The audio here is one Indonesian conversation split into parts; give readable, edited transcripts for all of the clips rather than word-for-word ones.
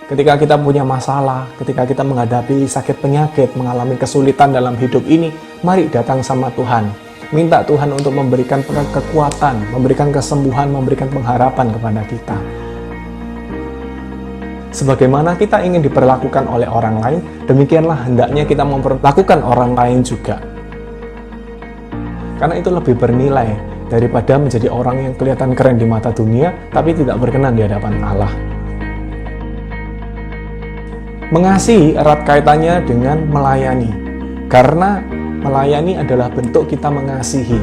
Ketika kita punya masalah, ketika kita menghadapi sakit penyakit, mengalami kesulitan dalam hidup ini, mari datang sama Tuhan. Minta Tuhan untuk memberikan kekuatan, memberikan kesembuhan, memberikan pengharapan kepada kita. Sebagaimana kita ingin diperlakukan oleh orang lain, demikianlah hendaknya kita memperlakukan orang lain juga. Karena itu lebih bernilai daripada menjadi orang yang kelihatan keren di mata dunia, tapi tidak berkenan di hadapan Allah. Mengasihi erat kaitannya dengan melayani, karena melayani adalah bentuk kita mengasihi.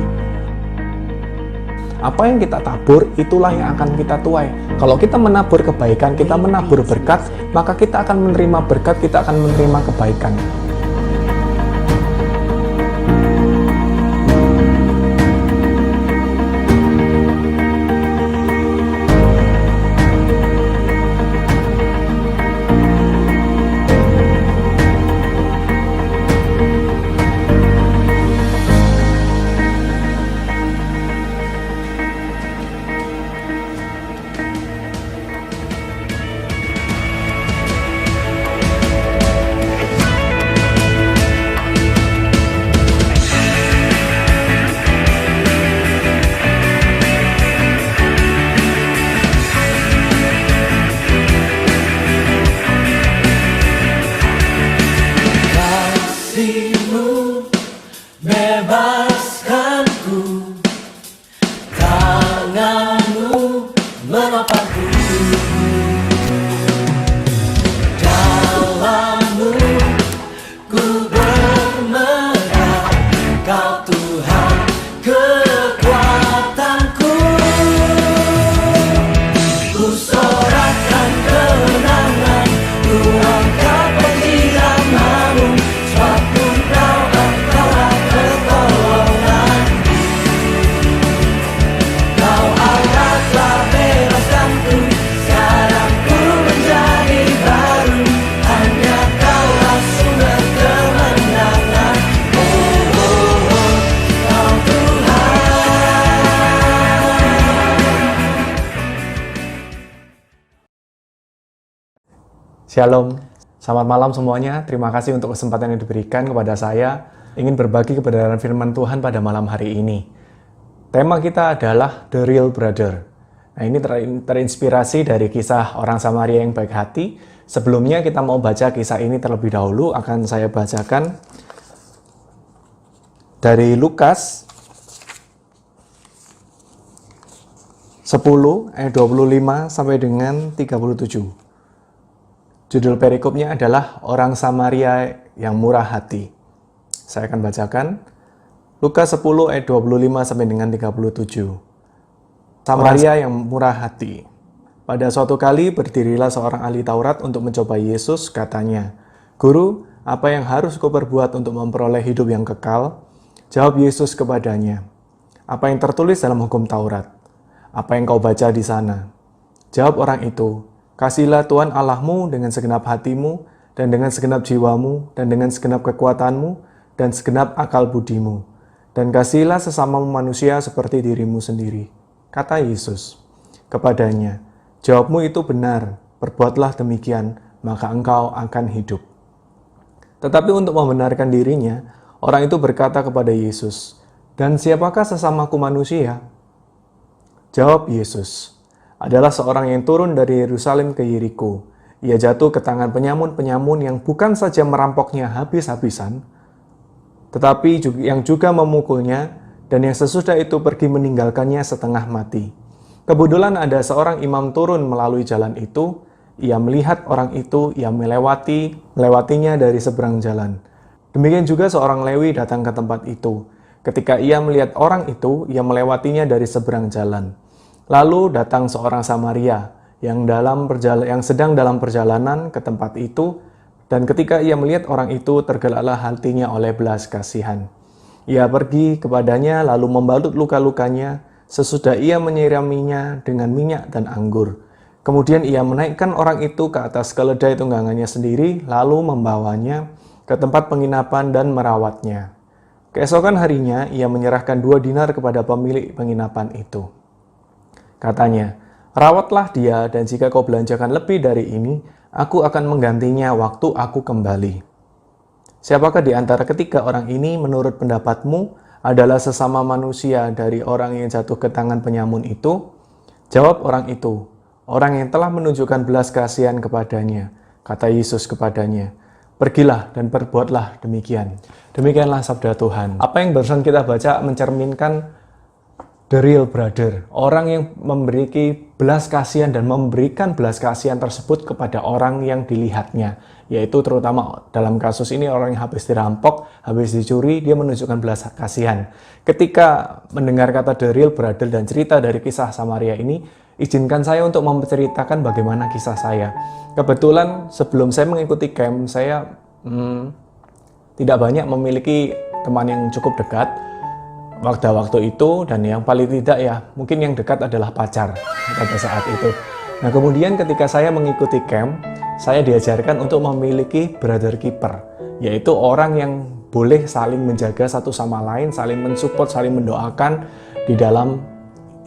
Apa yang kita tabur, itulah yang akan kita tuai. Kalau kita menabur kebaikan, kita menabur berkat, maka kita akan menerima berkat, kita akan menerima kebaikan. Kasih-Mu bebaskanku, tangan-Mu menopangku, dalam-Mu ku bermegah, Kau Tuhan kekuatanku. Ku sorakkan kemenangan, ku angkat penghiraman-Mu, sebab Engkaulah pertolonganku. Kau angkatlah bebaskanku, sekarang ku menjadi baru, hanya Kaulah sumber kemenangan. Oh, oh, oh, Kau Tuhan. Shalom, selamat malam semuanya. Terima kasih untuk kesempatan yang diberikan kepada saya ingin berbagi kebenaran firman Tuhan pada malam hari ini. Tema kita adalah The Real Brother. Nah, ini terinspirasi dari kisah orang Samaria yang baik hati. Sebelumnya kita mau baca kisah ini terlebih dahulu, akan saya bacakan dari Lukas 10 ayat 25 sampai dengan 37. Judul perikopnya adalah Orang Samaria yang Murah Hati. Saya akan bacakan Lukas 10 ayat 25 sampai dengan 37. Samaria yang murah hati. Pada suatu kali berdirilah seorang ahli Taurat untuk mencoba Yesus, katanya, "Guru, apa yang harus kau perbuat untuk memperoleh hidup yang kekal?" Jawab Yesus kepadanya, "Apa yang tertulis dalam hukum Taurat? Apa yang kau baca di sana?" Jawab orang itu, "Kasihilah Tuhan Allahmu dengan segenap hatimu, dan dengan segenap jiwamu, dan dengan segenap kekuatanmu, dan segenap akal budimu. Dan kasihilah sesamamu manusia seperti dirimu sendiri." Kata Yesus kepadanya, "Jawabmu itu benar, perbuatlah demikian, maka engkau akan hidup." Tetapi untuk membenarkan dirinya, orang itu berkata kepada Yesus, "Dan siapakah sesamaku manusia?" Jawab Yesus, "Adalah seorang yang turun dari Yerusalem ke Yeriko. Ia jatuh ke tangan penyamun-penyamun yang bukan saja merampoknya habis-habisan, tetapi yang juga memukulnya, dan yang sesudah itu pergi meninggalkannya setengah mati. Kebetulan ada seorang imam turun melalui jalan itu. Ia melihat orang itu, ia melewatinya dari seberang jalan. Demikian juga seorang Lewi datang ke tempat itu. Ketika ia melihat orang itu, ia melewatinya dari seberang jalan. Lalu datang seorang Samaria yang sedang dalam perjalanan ke tempat itu, dan ketika ia melihat orang itu, tergeraklah hatinya oleh belas kasihan. Ia pergi kepadanya lalu membalut luka-lukanya, sesudah ia menyiraminya dengan minyak dan anggur. Kemudian ia menaikkan orang itu ke atas keledai tunggangannya sendiri, lalu membawanya ke tempat penginapan dan merawatnya. Keesokan harinya ia menyerahkan 2 dinar kepada pemilik penginapan itu. Katanya, "Rawatlah dia, dan jika kau belanjakan lebih dari ini, Aku akan menggantinya waktu aku kembali. Siapakah di antara ketiga orang ini menurut pendapatmu adalah sesama manusia dari orang yang jatuh ke tangan penyamun itu? Jawab orang itu, orang yang telah menunjukkan belas kasihan kepadanya. Kata Yesus kepadanya, pergilah dan perbuatlah demikian. Demikianlah sabda Tuhan. Apa yang barusan kita baca mencerminkan the real brother, orang yang memiliki belas kasihan dan memberikan belas kasihan tersebut kepada orang yang dilihatnya, yaitu terutama dalam kasus ini orang yang habis dirampok, habis dicuri, dia menunjukkan belas kasihan. Ketika mendengar kata the real brother dan cerita dari kisah Samaria ini, izinkan saya untuk menceritakan bagaimana kisah saya. Kebetulan sebelum saya mengikuti camp, saya tidak banyak memiliki teman yang cukup dekat waktu itu, dan yang paling tidak ya mungkin yang dekat adalah pacar pada saat itu. Nah kemudian ketika saya mengikuti camp, saya diajarkan untuk memiliki brother keeper, yaitu orang yang boleh saling menjaga satu sama lain, saling mensupport, saling mendoakan di dalam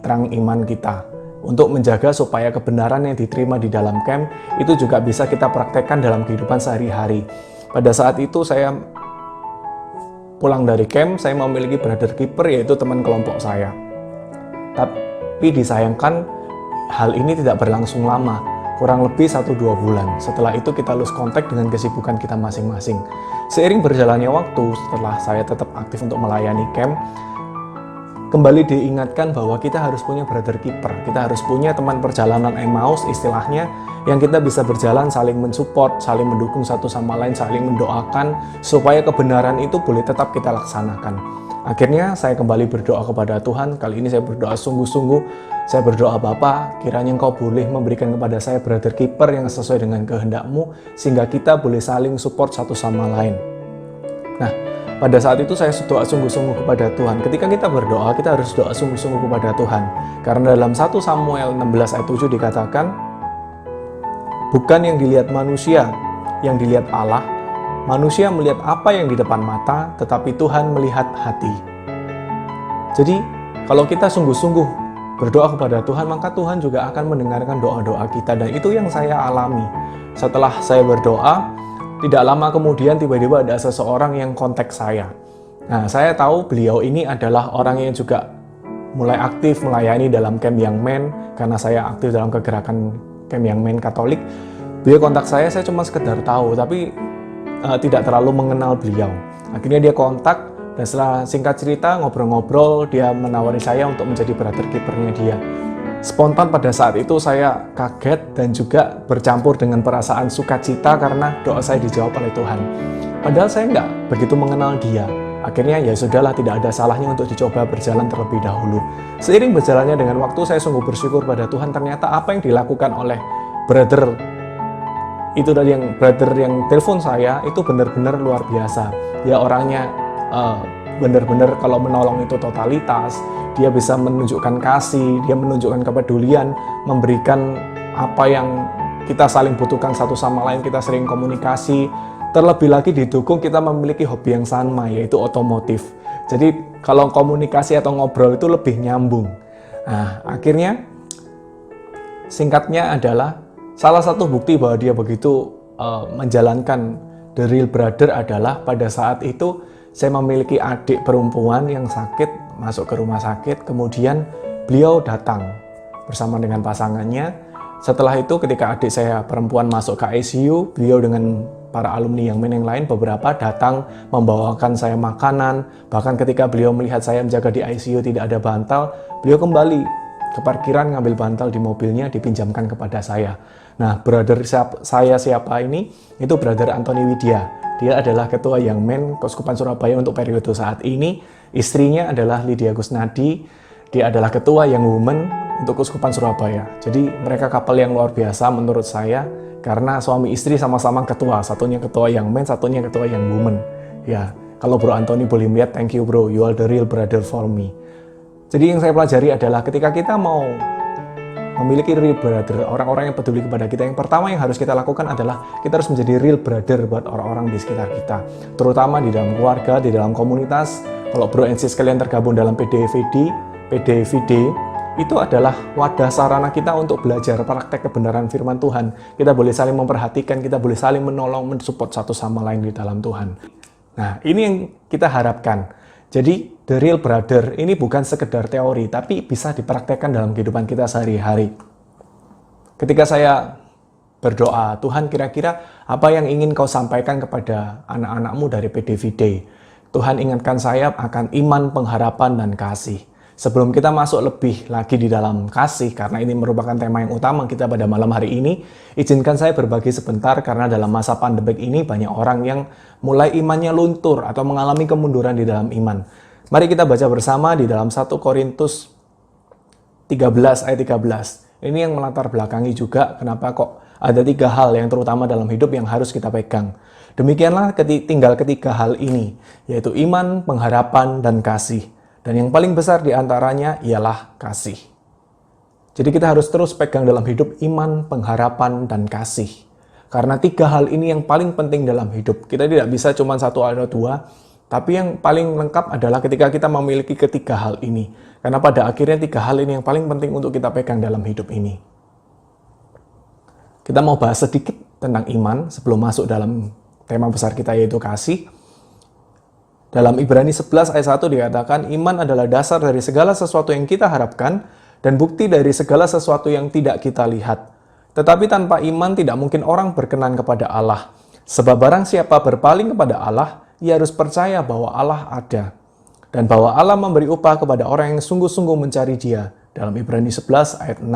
terang iman kita, untuk menjaga supaya kebenaran yang diterima di dalam camp itu juga bisa kita praktekkan dalam kehidupan sehari-hari. Pada saat itu saya pulang dari camp, saya memiliki brother keeper, yaitu teman kelompok saya. Tapi disayangkan hal ini tidak berlangsung lama, kurang lebih 1-2 bulan. Setelah itu kita lose kontak dengan kesibukan kita masing-masing. Seiring berjalannya waktu, setelah saya tetap aktif untuk melayani camp, kembali diingatkan bahwa kita harus punya brother keeper. Kita harus punya teman perjalanan Emmaus istilahnya, yang kita bisa berjalan saling mensupport, saling mendukung satu sama lain, saling mendoakan supaya kebenaran itu boleh tetap kita laksanakan. Akhirnya saya kembali berdoa kepada Tuhan. Kali ini saya berdoa sungguh-sungguh. Saya berdoa, Bapa, kiranya Engkau boleh memberikan kepada saya brother keeper yang sesuai dengan kehendak-Mu, sehingga kita boleh saling support satu sama lain. Nah, pada saat itu saya doa sungguh-sungguh kepada Tuhan. Ketika kita berdoa, kita harus doa sungguh-sungguh kepada Tuhan. Karena dalam 1 Samuel 16 ayat 7 dikatakan, bukan yang dilihat manusia, yang dilihat Allah. Manusia melihat apa yang di depan mata, tetapi Tuhan melihat hati. Jadi, kalau kita sungguh-sungguh berdoa kepada Tuhan, maka Tuhan juga akan mendengarkan doa-doa kita. Dan itu yang saya alami. Setelah saya berdoa, tidak lama kemudian tiba-tiba ada seseorang yang kontak saya. Nah, saya tahu beliau ini adalah orang yang juga mulai aktif melayani dalam camp Young Men, karena saya aktif dalam kegerakan camp Young Men Katolik. Beliau kontak saya cuma sekedar tahu, tapi tidak terlalu mengenal beliau. Akhirnya dia kontak, dan setelah singkat cerita, ngobrol-ngobrol, dia menawari saya untuk menjadi brother keeper-nya dia. Spontan pada saat itu saya kaget dan juga bercampur dengan perasaan sukacita karena doa saya dijawab oleh Tuhan. Padahal saya nggak begitu mengenal dia. Akhirnya ya sudahlah, tidak ada salahnya untuk dicoba berjalan terlebih dahulu. Seiring berjalannya dengan waktu, saya sungguh bersyukur pada Tuhan. Ternyata apa yang dilakukan oleh brother itu tadi, yang brother yang telepon saya, itu benar-benar luar biasa. Dia orangnya benar-benar kalau menolong itu totalitas. Dia bisa menunjukkan kasih, dia menunjukkan kepedulian, memberikan apa yang kita saling butuhkan satu sama lain, kita sering komunikasi. Terlebih lagi didukung kita memiliki hobi yang sama, yaitu otomotif. Jadi kalau komunikasi atau ngobrol itu lebih nyambung. Nah, akhirnya singkatnya adalah salah satu bukti bahwa dia begitu menjalankan the real brother adalah pada saat itu saya memiliki adik perempuan yang sakit, masuk ke rumah sakit, kemudian beliau datang bersama dengan pasangannya. Setelah itu ketika adik saya perempuan masuk ke ICU, beliau dengan para alumni yang lain beberapa datang membawakan saya makanan. Bahkan ketika beliau melihat saya menjaga di ICU tidak ada bantal, beliau kembali ke parkiran ngambil bantal di mobilnya, dipinjamkan kepada saya. Nah, brother saya siapa ini? Itu brother Anthony Widya. Dia adalah ketua Young Men Keuskupan Surabaya untuk periode saat ini. Istrinya adalah Lydia Gusnadi. Dia adalah ketua Young Women untuk Keuskupan Surabaya. Jadi mereka couple yang luar biasa menurut saya, karena suami istri sama-sama ketua. Satunya ketua Young Men, satunya ketua Young Women. Ya, kalau Bro Anthony boleh melihat, thank you bro, you are the real brother for me. Jadi yang saya pelajari adalah ketika kita mau memiliki real brother, orang-orang yang peduli kepada kita, yang pertama yang harus kita lakukan adalah kita harus menjadi real brother buat orang-orang di sekitar kita, terutama di dalam keluarga, di dalam komunitas. Kalau bro and sis kalian tergabung dalam PDVD itu adalah wadah sarana kita untuk belajar praktek kebenaran firman Tuhan. Kita boleh saling memperhatikan, kita boleh saling menolong, mensupport satu sama lain di dalam Tuhan. Nah, ini yang kita harapkan. Jadi, the real brother ini bukan sekedar teori, tapi bisa dipraktekkan dalam kehidupan kita sehari-hari. Ketika saya berdoa, Tuhan kira-kira apa yang ingin kau sampaikan kepada anak-anakmu dari PDVD? Tuhan ingatkan saya akan iman, pengharapan, dan kasih. Sebelum kita masuk lebih lagi di dalam kasih, karena ini merupakan tema yang utama kita pada malam hari ini, izinkan saya berbagi sebentar karena dalam masa pandemik ini banyak orang yang mulai imannya luntur atau mengalami kemunduran di dalam iman. Mari kita baca bersama di dalam 1 Korintus 13 ayat 13. Ini yang melatar belakangi juga kenapa kok ada 3 hal yang terutama dalam hidup yang harus kita pegang. Demikianlah tinggal ketiga hal ini, yaitu iman, pengharapan, dan kasih. Dan yang paling besar di antaranya ialah kasih. Jadi kita harus terus pegang dalam hidup iman, pengharapan, dan kasih. Karena 3 hal ini yang paling penting dalam hidup. Kita tidak bisa cuma 1 atau 2, tapi yang paling lengkap adalah ketika kita memiliki ketiga hal ini. Karena pada akhirnya 3 hal ini yang paling penting untuk kita pegang dalam hidup ini. Kita mau bahas sedikit tentang iman sebelum masuk dalam tema besar kita yaitu kasih. Dalam Ibrani 11 ayat 1 dikatakan, iman adalah dasar dari segala sesuatu yang kita harapkan dan bukti dari segala sesuatu yang tidak kita lihat. Tetapi tanpa iman tidak mungkin orang berkenan kepada Allah. Sebab barang siapa berpaling kepada Allah, ia harus percaya bahwa Allah ada. Dan bahwa Allah memberi upah kepada orang yang sungguh-sungguh mencari Dia. Dalam Ibrani 11 ayat 6.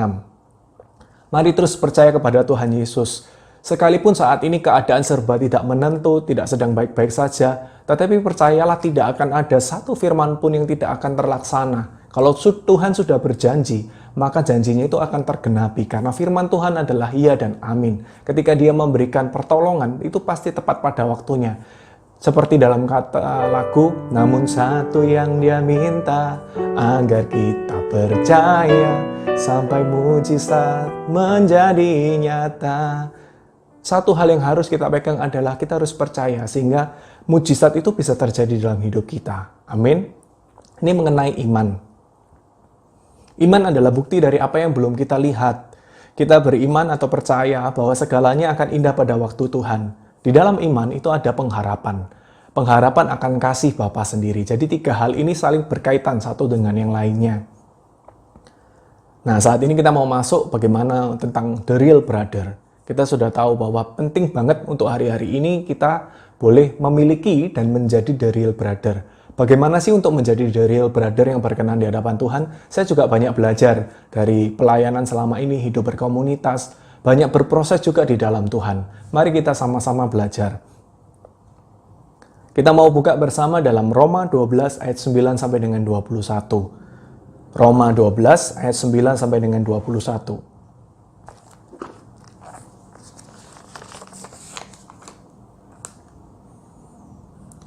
Mari terus percaya kepada Tuhan Yesus. Sekalipun saat ini keadaan serba tidak menentu, tidak sedang baik-baik saja, tetapi percayalah tidak akan ada satu firman pun yang tidak akan terlaksana. Kalau Tuhan sudah berjanji, maka janjinya itu akan tergenapi. Karena firman Tuhan adalah iya dan amin. Ketika Dia memberikan pertolongan, itu pasti tepat pada waktunya. Seperti dalam kata lagu, namun satu yang Dia minta, agar kita percaya, sampai mujizat menjadi nyata. Satu hal yang harus kita pegang adalah kita harus percaya sehingga mujizat itu bisa terjadi dalam hidup kita. Amin. Ini mengenai iman. Iman adalah bukti dari apa yang belum kita lihat. Kita beriman atau percaya bahwa segalanya akan indah pada waktu Tuhan. Di dalam iman itu ada pengharapan. Pengharapan akan kasih Bapa sendiri. Jadi 3 hal ini saling berkaitan satu dengan yang lainnya. Nah, saat ini kita mau masuk bagaimana tentang the real brother. Kita sudah tahu bahwa penting banget untuk hari-hari ini kita boleh memiliki dan menjadi the real brother. Bagaimana sih untuk menjadi the real brother yang berkenan di hadapan Tuhan? Saya juga banyak belajar dari pelayanan selama ini, hidup berkomunitas, banyak berproses juga di dalam Tuhan. Mari kita sama-sama belajar. Kita mau buka bersama dalam Roma 12 ayat 9 sampai dengan 21. Roma 12 ayat 9 sampai dengan 21.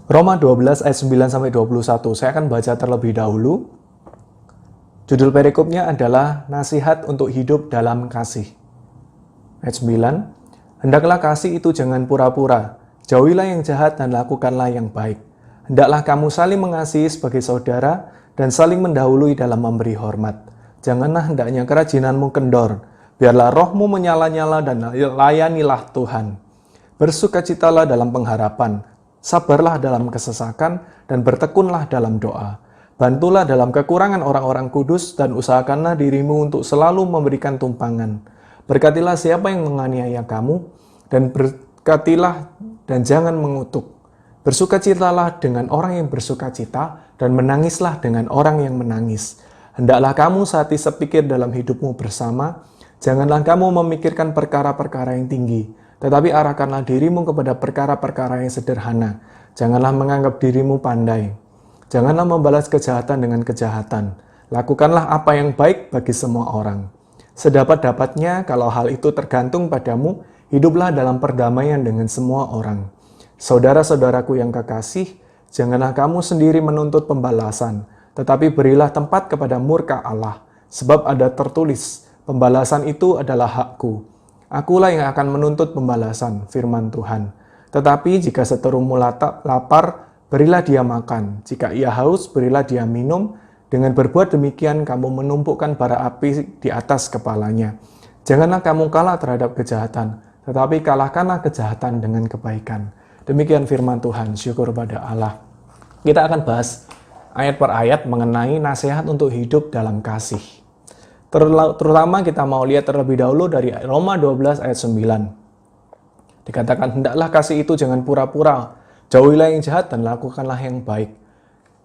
Roma 12 ayat 9 sampai 21. Saya akan baca terlebih dahulu. Judul perikopnya adalah nasihat untuk hidup dalam kasih. Ayat 9. Hendaklah kasih itu jangan pura-pura. Jauhilah yang jahat dan lakukanlah yang baik. Hendaklah kamu saling mengasihi sebagai saudara dan saling mendahului dalam memberi hormat. Janganlah hendaknya kerajinanmu kendor. Biarlah rohmu menyala-nyala dan layanilah Tuhan. Bersukacitalah dalam pengharapan. Sabarlah dalam kesesakan dan bertekunlah dalam doa. Bantulah dalam kekurangan orang-orang kudus dan usahakanlah dirimu untuk selalu memberikan tumpangan. Berkatilah siapa yang menganiaya kamu dan berkatilah dan jangan mengutuk. Bersukacitalah dengan orang yang bersukacita dan menangislah dengan orang yang menangis. Hendaklah kamu sehati sepikir dalam hidupmu bersama. Janganlah kamu memikirkan perkara-perkara yang tinggi, tetapi arahkanlah dirimu kepada perkara-perkara yang sederhana. Janganlah menganggap dirimu pandai. Janganlah membalas kejahatan dengan kejahatan. Lakukanlah apa yang baik bagi semua orang. Sedapat-dapatnya, kalau hal itu tergantung padamu, hiduplah dalam perdamaian dengan semua orang. Saudara-saudaraku yang kekasih, janganlah kamu sendiri menuntut pembalasan, tetapi berilah tempat kepada murka Allah. Sebab ada tertulis, pembalasan itu adalah hakku. Akulah yang akan menuntut pembalasan, firman Tuhan. Tetapi jika seterumu lapar, berilah dia makan. Jika ia haus, berilah dia minum. Dengan berbuat demikian, kamu menumpukan bara api di atas kepalanya. Janganlah kamu kalah terhadap kejahatan, tetapi kalahkanlah kejahatan dengan kebaikan. Demikian firman Tuhan, syukur pada Allah. Kita akan bahas ayat per ayat mengenai nasihat untuk hidup dalam kasih. Terutama kita mau lihat terlebih dahulu dari Roma 12 ayat 9. Dikatakan, hendaklah kasih itu jangan pura-pura, jauhilah yang jahat dan lakukanlah yang baik.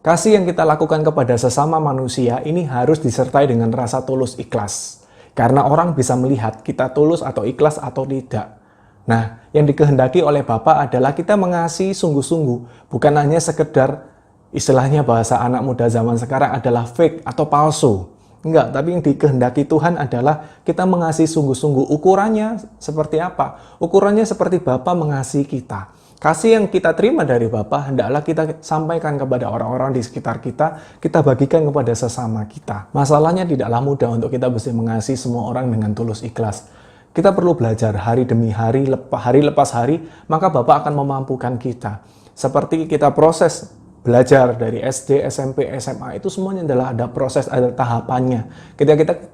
Kasih yang kita lakukan kepada sesama manusia ini harus disertai dengan rasa tulus ikhlas. Karena orang bisa melihat kita tulus atau ikhlas atau tidak. Nah, yang dikehendaki oleh Bapa adalah kita mengasihi sungguh-sungguh, bukan hanya sekedar istilahnya bahasa anak muda zaman sekarang adalah fake atau palsu. Enggak, tapi yang dikehendaki Tuhan adalah kita mengasihi sungguh-sungguh. Ukurannya seperti apa? Ukurannya seperti Bapa mengasihi kita. Kasih yang kita terima dari Bapa hendaklah kita sampaikan kepada orang-orang di sekitar kita bagikan kepada sesama kita. Masalahnya tidaklah mudah untuk kita bisa mengasihi semua orang dengan tulus ikhlas. Kita perlu belajar hari demi hari, hari lepas hari, maka Bapa akan memampukan kita. Seperti kita proses belajar dari SD, SMP, SMA, itu semuanya adalah ada proses, ada tahapannya.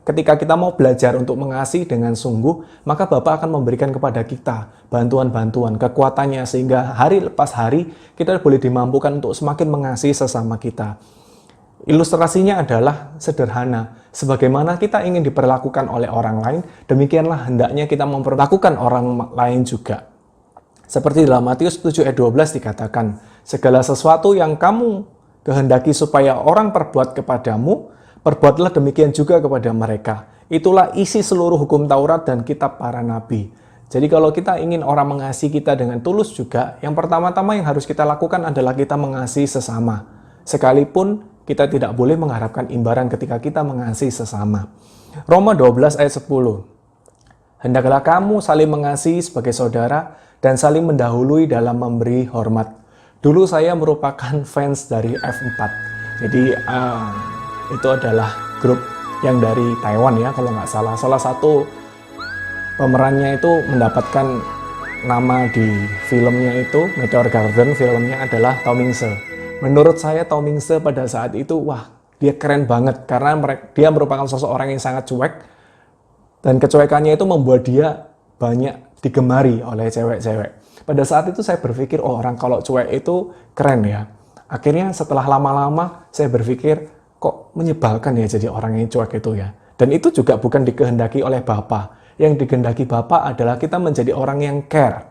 Ketika kita mau belajar untuk mengasihi dengan sungguh, maka Bapa akan memberikan kepada kita bantuan-bantuan, kekuatannya, sehingga hari lepas hari kita boleh dimampukan untuk semakin mengasihi sesama kita. Ilustrasinya adalah sederhana. Sebagaimana kita ingin diperlakukan oleh orang lain, demikianlah hendaknya kita memperlakukan orang lain juga. Seperti dalam Matius 7 ayat 12 dikatakan, segala sesuatu yang kamu kehendaki supaya orang perbuat kepadamu, perbuatlah demikian juga kepada mereka. Itulah isi seluruh hukum Taurat dan kitab para nabi. Jadi kalau kita ingin orang mengasihi kita dengan tulus juga, yang pertama-tama yang harus kita lakukan adalah kita mengasihi sesama. Sekalipun kita tidak boleh mengharapkan imbalan ketika kita mengasihi sesama. Roma 12 ayat 10. Hendaklah kamu saling mengasihi sebagai saudara dan saling mendahului dalam memberi hormat. Dulu saya merupakan fans dari F4. Jadi itu adalah grup yang dari Taiwan ya kalau nggak salah. Salah satu pemerannya itu mendapatkan nama di filmnya itu, Meteor Garden, filmnya adalah Tomingse. Menurut saya Tomingse pada saat itu, wah dia keren banget karena dia merupakan sosok orang yang sangat cuek. Dan kecuekannya itu membuat dia banyak digemari oleh cewek-cewek. Pada saat itu saya berpikir, oh orang kalau cuek itu keren ya. Akhirnya setelah lama-lama saya berpikir, kok menyebalkan ya jadi orang yang cuek itu ya. Dan itu juga bukan dikehendaki oleh Bapa. Yang dikehendaki Bapa adalah kita menjadi orang yang care.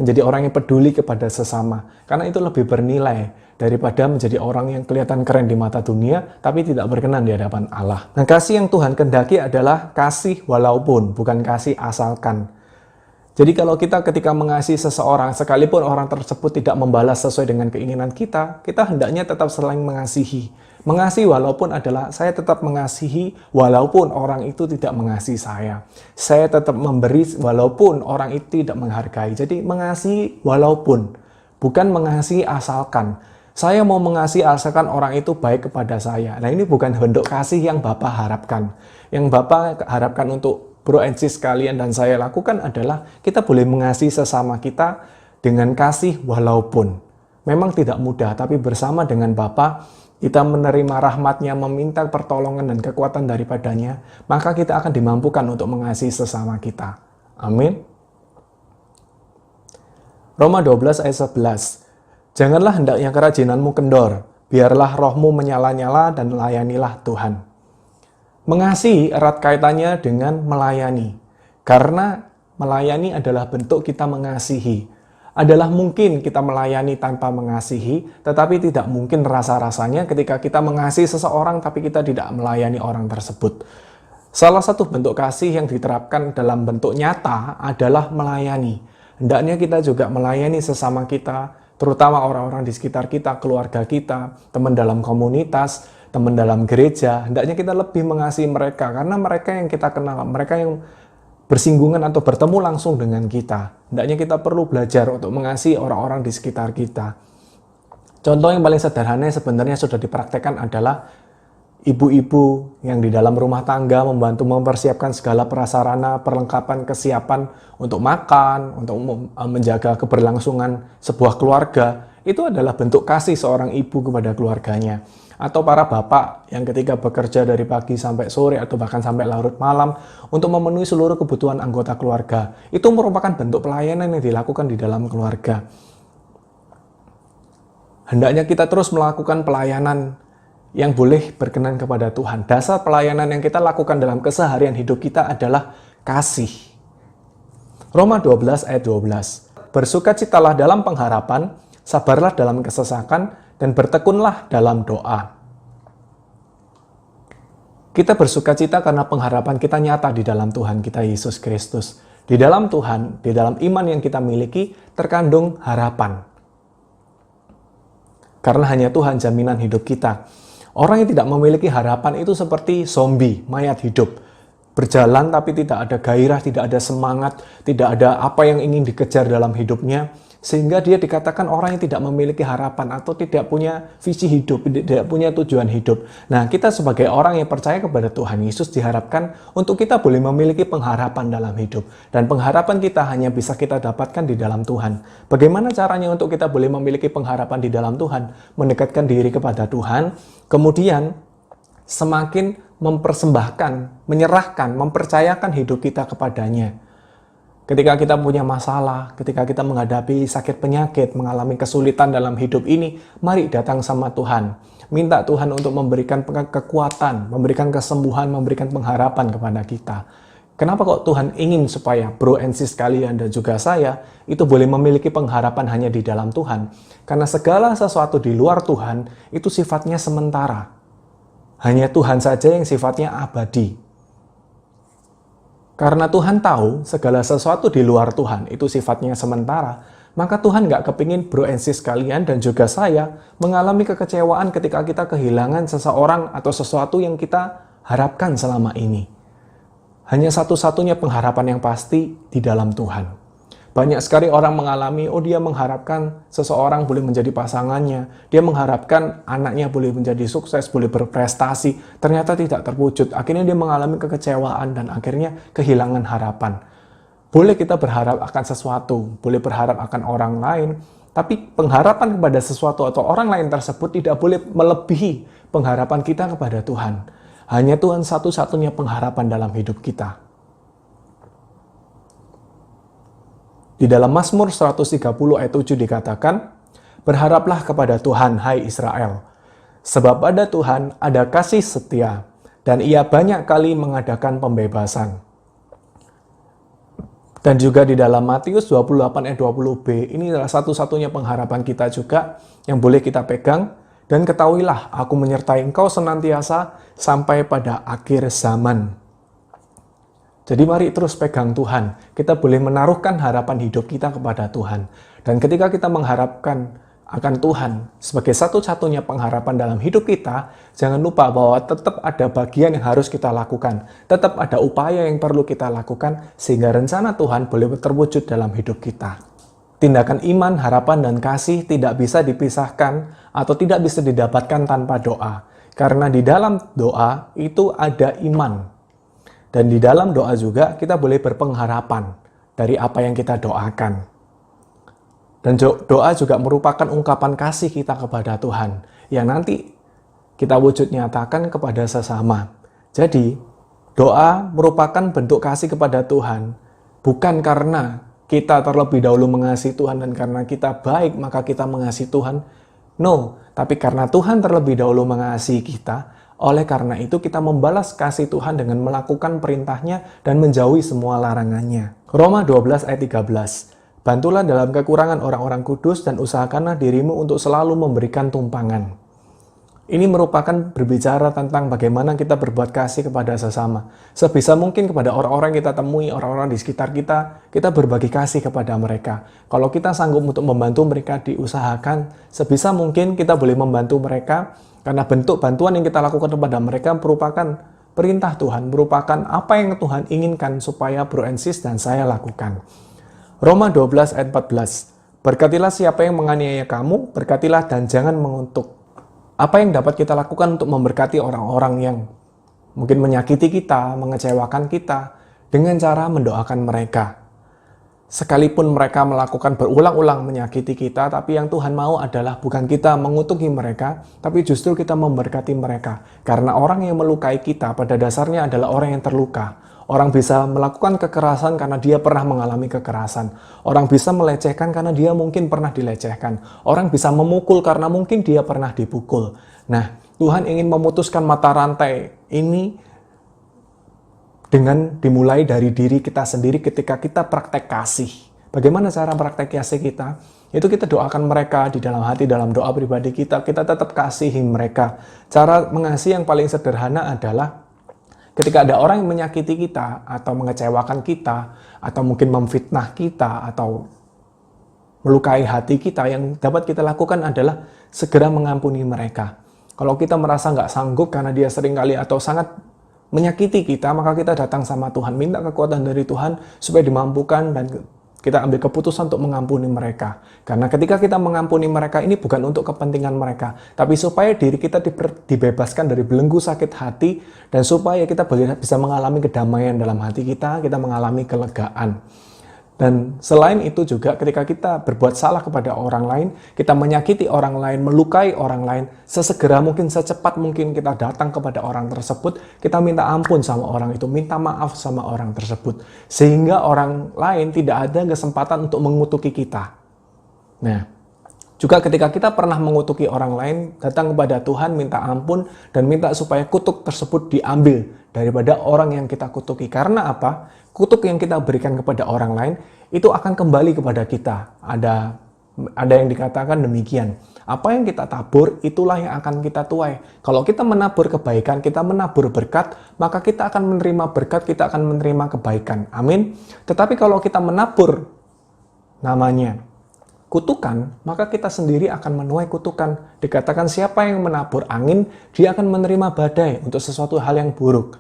Menjadi orang yang peduli kepada sesama. Karena itu lebih bernilai daripada menjadi orang yang kelihatan keren di mata dunia, tapi tidak berkenan di hadapan Allah. Nah, kasih yang Tuhan kehendaki adalah kasih walaupun, bukan kasih asalkan. Jadi kalau kita ketika mengasihi seseorang, sekalipun orang tersebut tidak membalas sesuai dengan keinginan kita hendaknya tetap saling mengasihi. Mengasihi walaupun adalah saya tetap mengasihi walaupun orang itu tidak mengasihi saya. Saya tetap memberi walaupun orang itu tidak menghargai. Jadi mengasihi walaupun, bukan mengasihi asalkan. Saya mau mengasihi asalkan orang itu baik kepada saya. Nah ini bukan bentuk kasih yang Bapak harapkan. Yang Bapak harapkan untuk bro and sis kalian dan saya lakukan adalah kita boleh mengasihi sesama kita dengan kasih walaupun. Memang tidak mudah, tapi bersama dengan Bapa kita menerima rahmat-Nya, meminta pertolongan dan kekuatan daripadanya, maka kita akan dimampukan untuk mengasihi sesama kita. Amin. Roma 12 ayat 11. Janganlah hendaknya kerajinanmu kendor, biarlah rohmu menyala-nyala dan layanilah Tuhan. Mengasihi erat kaitannya dengan melayani. Karena melayani adalah bentuk kita mengasihi. Adalah mungkin kita melayani tanpa mengasihi, tetapi tidak mungkin rasa-rasanya ketika kita mengasihi seseorang tapi kita tidak melayani orang tersebut. Salah satu bentuk kasih yang diterapkan dalam bentuk nyata adalah melayani. Hendaknya kita juga melayani sesama kita, terutama orang-orang di sekitar kita, keluarga kita, teman dalam komunitas, teman dalam gereja. Hendaknya kita lebih mengasihi mereka, karena mereka yang kita kenal, mereka yang bersinggungan atau bertemu langsung dengan kita. Hendaknya kita perlu belajar untuk mengasihi orang-orang di sekitar kita. Contoh yang paling sederhana sebenarnya sudah dipraktekkan adalah ibu-ibu yang di dalam rumah tangga membantu mempersiapkan segala prasarana, perlengkapan, kesiapan untuk makan, untuk menjaga keberlangsungan sebuah keluarga. Itu adalah bentuk kasih seorang ibu kepada keluarganya. atau para bapak yang ketika bekerja dari pagi sampai sore atau bahkan sampai larut malam untuk memenuhi seluruh kebutuhan anggota keluarga. Itu merupakan bentuk pelayanan yang dilakukan di dalam keluarga. Hendaknya kita terus melakukan pelayanan yang boleh berkenan kepada Tuhan. Dasar pelayanan yang kita lakukan dalam keseharian hidup kita adalah kasih. Roma 12 ayat 12. Bersukacitalah dalam pengharapan, sabarlah dalam kesesakan, dan bertekunlah dalam doa. Kita bersukacita karena pengharapan kita nyata di dalam Tuhan kita Yesus Kristus. Di dalam Tuhan, di dalam iman yang kita miliki, terkandung harapan. Karena hanya Tuhan jaminan hidup kita. Orang yang tidak memiliki harapan itu seperti zombie, mayat hidup. Berjalan tapi tidak ada gairah, tidak ada semangat, tidak ada apa yang ingin dikejar dalam hidupnya. Sehingga dia dikatakan orang yang tidak memiliki harapan atau tidak punya visi hidup, tidak punya tujuan hidup. Nah, kita sebagai orang yang percaya kepada Tuhan Yesus diharapkan untuk kita boleh memiliki pengharapan dalam hidup. Dan pengharapan kita hanya bisa kita dapatkan di dalam Tuhan. Bagaimana caranya untuk kita boleh memiliki pengharapan di dalam Tuhan? Mendekatkan diri kepada Tuhan, kemudian semakin mempersembahkan, menyerahkan, mempercayakan hidup kita kepadanya. Ketika kita punya masalah, ketika kita menghadapi sakit penyakit, mengalami kesulitan dalam hidup ini, mari datang sama Tuhan. Minta Tuhan untuk memberikan kekuatan, memberikan kesembuhan, memberikan pengharapan kepada kita. Kenapa kok Tuhan ingin supaya bro and sis kalian dan juga saya itu boleh memiliki pengharapan hanya di dalam Tuhan? Karena segala sesuatu di luar Tuhan itu sifatnya sementara. Hanya Tuhan saja yang sifatnya abadi. Karena Tuhan tahu segala sesuatu di luar Tuhan itu sifatnya sementara, maka Tuhan nggak kepingin bro and sis kalian dan juga saya mengalami kekecewaan ketika kita kehilangan seseorang atau sesuatu yang kita harapkan selama ini. Hanya satu-satunya pengharapan yang pasti di dalam Tuhan. Banyak sekali orang mengalami, dia mengharapkan seseorang boleh menjadi pasangannya. Dia mengharapkan anaknya boleh menjadi sukses, boleh berprestasi. Ternyata tidak terwujud. Akhirnya dia mengalami kekecewaan dan akhirnya kehilangan harapan. Boleh kita berharap akan sesuatu, boleh berharap akan orang lain. Tapi pengharapan kepada sesuatu atau orang lain tersebut tidak boleh melebihi pengharapan kita kepada Tuhan. Hanya Tuhan satu-satunya pengharapan dalam hidup kita. Di dalam Mazmur 130 ayat 7 dikatakan, berharaplah kepada Tuhan, hai Israel. Sebab pada Tuhan ada kasih setia, dan ia banyak kali mengadakan pembebasan. Dan juga di dalam Matius 28 ayat 20b, ini adalah satu-satunya pengharapan kita juga yang boleh kita pegang. Dan ketahuilah, aku menyertai engkau senantiasa sampai pada akhir zaman. Jadi mari terus pegang Tuhan. Kita boleh menaruhkan harapan hidup kita kepada Tuhan. Dan ketika kita mengharapkan akan Tuhan sebagai satu-satunya pengharapan dalam hidup kita, jangan lupa bahwa tetap ada bagian yang harus kita lakukan. Tetap ada upaya yang perlu kita lakukan sehingga rencana Tuhan boleh terwujud dalam hidup kita. Tindakan iman, harapan, dan kasih tidak bisa dipisahkan atau tidak bisa didapatkan tanpa doa. Karena di dalam doa itu ada iman. Dan di dalam doa juga kita boleh berpengharapan dari apa yang kita doakan. Dan doa juga merupakan ungkapan kasih kita kepada Tuhan yang nanti kita wujud nyatakan kepada sesama. Jadi doa merupakan bentuk kasih kepada Tuhan bukan karena kita terlebih dahulu mengasihi Tuhan dan karena kita baik maka kita mengasihi Tuhan. No, tapi karena Tuhan terlebih dahulu mengasihi kita. Oleh karena itu kita membalas kasih Tuhan dengan melakukan perintahnya dan menjauhi semua larangannya. Roma 12 ayat 13. Bantulah dalam kekurangan orang-orang kudus dan usahakanlah dirimu untuk selalu memberikan tumpangan. Ini merupakan berbicara tentang bagaimana kita berbuat kasih kepada sesama. Sebisa mungkin kepada orang-orang kita temui, orang-orang di sekitar kita, kita berbagi kasih kepada mereka. Kalau kita sanggup untuk membantu mereka diusahakan, sebisa mungkin kita boleh membantu mereka, karena bentuk bantuan yang kita lakukan kepada mereka merupakan perintah Tuhan, merupakan apa yang Tuhan inginkan supaya bro and sis dan saya lakukan. Roma 12 ayat 14. Berkatilah siapa yang menganiaya kamu, berkatilah dan jangan mengutuk. Apa yang dapat kita lakukan untuk memberkati orang-orang yang mungkin menyakiti kita, mengecewakan kita, dengan cara mendoakan mereka. Sekalipun mereka melakukan berulang-ulang menyakiti kita, tapi yang Tuhan mau adalah bukan kita mengutuki mereka, tapi justru kita memberkati mereka. Karena orang yang melukai kita pada dasarnya adalah orang yang terluka. Orang bisa melakukan kekerasan karena dia pernah mengalami kekerasan. Orang bisa melecehkan karena dia mungkin pernah dilecehkan. Orang bisa memukul karena mungkin dia pernah dipukul. Nah, Tuhan ingin memutuskan mata rantai ini dengan dimulai dari diri kita sendiri ketika kita praktek kasih. Bagaimana cara praktek kasih kita? Itu kita doakan mereka di dalam hati, dalam doa pribadi kita tetap kasihi mereka. Cara mengasihi yang paling sederhana adalah ketika ada orang yang menyakiti kita, atau mengecewakan kita, atau mungkin memfitnah kita, atau melukai hati kita, yang dapat kita lakukan adalah segera mengampuni mereka. Kalau kita merasa nggak sanggup karena dia seringkali atau sangat menyakiti kita, maka kita datang sama Tuhan, minta kekuatan dari Tuhan supaya dimampukan dan kita ambil keputusan untuk mengampuni mereka. Karena ketika kita mengampuni mereka, ini bukan untuk kepentingan mereka, tapi supaya diri kita dibebaskan dari belenggu sakit hati, dan supaya kita bisa mengalami kedamaian dalam hati kita mengalami kelegaan. Dan selain itu juga ketika kita berbuat salah kepada orang lain, kita menyakiti orang lain, melukai orang lain, sesegera mungkin, secepat mungkin kita datang kepada orang tersebut, kita minta ampun sama orang itu, minta maaf sama orang tersebut. Sehingga orang lain tidak ada kesempatan untuk mengutuki kita. Nah, juga ketika kita pernah mengutuki orang lain, datang kepada Tuhan, minta ampun, dan minta supaya kutuk tersebut diambil daripada orang yang kita kutuki. Karena apa? Kutuk yang kita berikan kepada orang lain, itu akan kembali kepada kita. Ada yang dikatakan demikian. Apa yang kita tabur, itulah yang akan kita tuai. Kalau kita menabur kebaikan, kita menabur berkat, maka kita akan menerima berkat, kita akan menerima kebaikan. Amin. Tetapi kalau kita menabur namanya kutukan, maka kita sendiri akan menuai kutukan. Dikatakan siapa yang menabur angin, dia akan menerima badai untuk sesuatu hal yang buruk.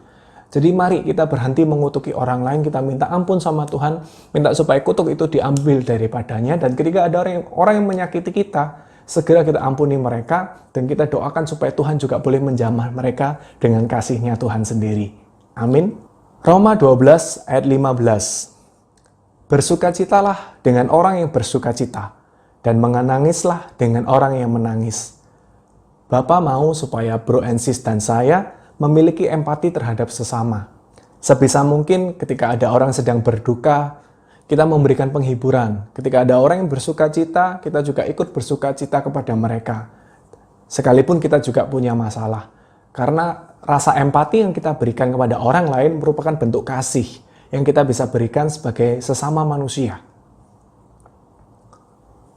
Jadi mari kita berhenti mengutuki orang lain, kita minta ampun sama Tuhan, minta supaya kutuk itu diambil daripadanya, dan ketika ada orang yang menyakiti kita, segera kita ampuni mereka, dan kita doakan supaya Tuhan juga boleh menjamah mereka dengan kasih-Nya Tuhan sendiri. Amin. Roma 12 ayat 15. Bersukacitalah dengan orang yang bersukacita, dan menangislah dengan orang yang menangis. Bapa mau supaya Bro and Sis dan saya memiliki empati terhadap sesama. Sebisa mungkin ketika ada orang sedang berduka, kita memberikan penghiburan. Ketika ada orang yang bersukacita, kita juga ikut bersukacita kepada mereka. Sekalipun kita juga punya masalah. Karena rasa empati yang kita berikan kepada orang lain merupakan bentuk kasih yang kita bisa berikan sebagai sesama manusia.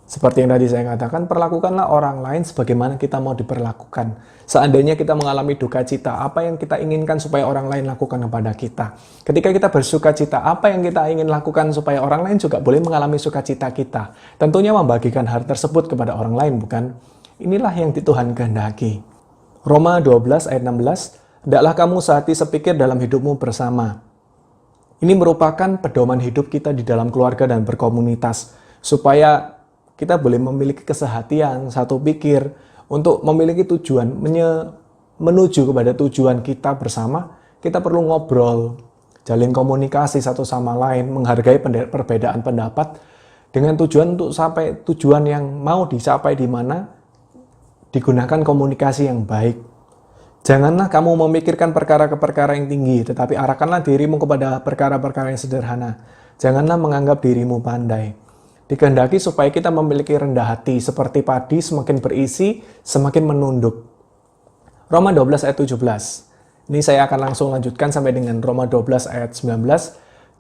Seperti yang tadi saya katakan, perlakukanlah orang lain sebagaimana kita mau diperlakukan. Seandainya kita mengalami duka cita, apa yang kita inginkan supaya orang lain lakukan kepada kita. Ketika kita bersuka cita, apa yang kita ingin lakukan supaya orang lain juga boleh mengalami sukacita kita. Tentunya membagikan hal tersebut kepada orang lain, bukan? Inilah yang Tuhan kehendaki. Roma 12 ayat 16, hendaklah kamu sehati sepikir dalam hidupmu bersama. Ini merupakan pedoman hidup kita di dalam keluarga dan berkomunitas, supaya kita boleh memiliki kesehatian, satu pikir, untuk memiliki tujuan, menuju kepada tujuan kita bersama. Kita perlu ngobrol, jalin komunikasi satu sama lain, menghargai perbedaan pendapat, dengan tujuan untuk sampai tujuan yang mau dicapai di mana, digunakan komunikasi yang baik. Janganlah kamu memikirkan perkara-perkara yang tinggi, tetapi arahkanlah dirimu kepada perkara-perkara yang sederhana. Janganlah menganggap dirimu pandai. Dikehendaki supaya kita memiliki rendah hati, seperti padi semakin berisi, semakin menunduk. Roma 12 ayat 17. Ini saya akan langsung lanjutkan sampai dengan Roma 12 ayat 19.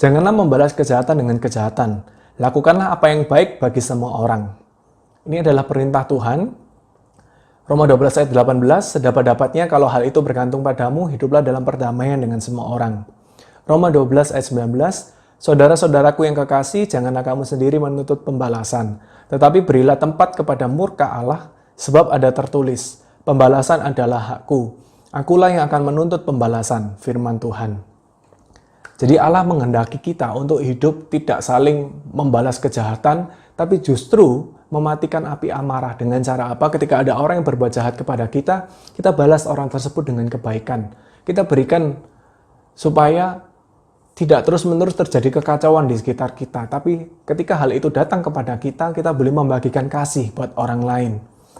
Janganlah membalas kejahatan dengan kejahatan. Lakukanlah apa yang baik bagi semua orang. Ini adalah perintah Tuhan. Roma 12 ayat 18. Sedapat-dapatnya kalau hal itu bergantung padamu, hiduplah dalam perdamaian dengan semua orang. Roma 12 ayat 19. Saudara-saudaraku yang kekasih, janganlah kamu sendiri menuntut pembalasan, tetapi berilah tempat kepada murka Allah, sebab ada tertulis, pembalasan adalah hakku. Akulah yang akan menuntut pembalasan, firman Tuhan. Jadi Allah menghendaki kita untuk hidup tidak saling membalas kejahatan, tapi justru mematikan api amarah. Dengan cara apa? Ketika ada orang yang berbuat jahat kepada kita, kita balas orang tersebut dengan kebaikan. Kita berikan supaya tidak terus-menerus terjadi kekacauan di sekitar kita, tapi ketika hal itu datang kepada kita, kita boleh membagikan kasih buat orang lain.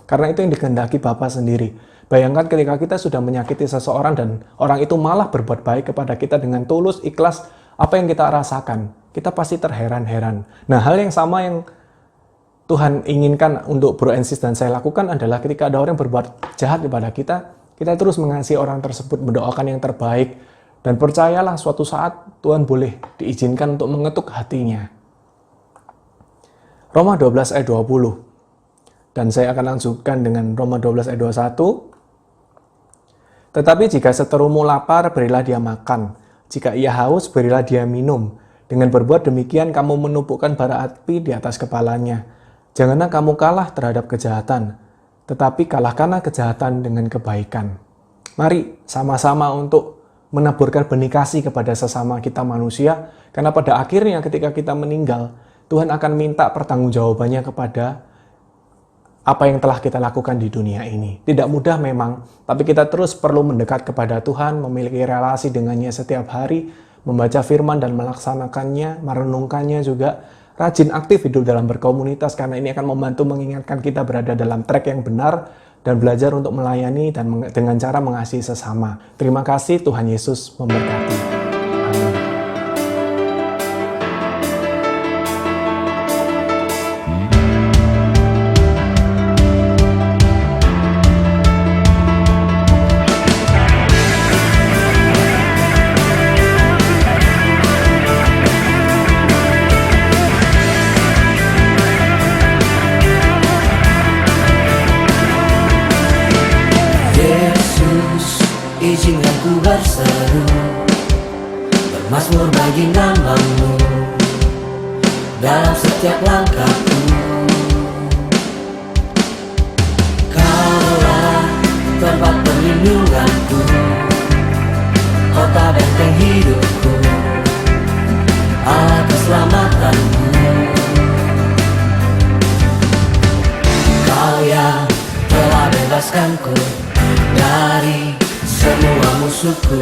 Karena itu yang dikehendaki Bapa sendiri. Bayangkan ketika kita sudah menyakiti seseorang dan orang itu malah berbuat baik kepada kita dengan tulus, ikhlas, apa yang kita rasakan, kita pasti terheran-heran. Nah, hal yang sama yang Tuhan inginkan untuk Bro and Sis dan saya lakukan adalah ketika ada orang yang berbuat jahat kepada kita, kita terus mengasihi orang tersebut, mendoakan yang terbaik, dan percayalah suatu saat Tuhan boleh diizinkan untuk mengetuk hatinya. Roma 12 ayat 20. Dan saya akan lanjutkan dengan Roma 12 ayat 21. Tetapi jika seterumu lapar, berilah dia makan. Jika ia haus, berilah dia minum. Dengan berbuat demikian, kamu menumpukan bara api di atas kepalanya. Janganlah kamu kalah terhadap kejahatan, tetapi kalahkanlah kejahatan dengan kebaikan. Mari sama-sama untuk menaburkan benih kasih kepada sesama kita manusia, karena pada akhirnya ketika kita meninggal, Tuhan akan minta pertanggungjawabannya kepada apa yang telah kita lakukan di dunia ini. Tidak mudah memang, tapi kita terus perlu mendekat kepada Tuhan, memiliki relasi dengannya setiap hari, membaca firman dan melaksanakannya, merenungkannya juga, rajin aktif hidup dalam berkomunitas, karena ini akan membantu mengingatkan kita berada dalam track yang benar, dan belajar untuk melayani dan dengan cara mengasihi sesama. Terima kasih, Tuhan Yesus memberkati. Amin. Izinkan ku berseru, bermazmur bagi nama-Mu dalam setiap langkahku. Kaulah tempat perlindunganku, kota benteng hidupku, Allah keselamatanku. Kau yang telah bebaskanku dari semua musuhku.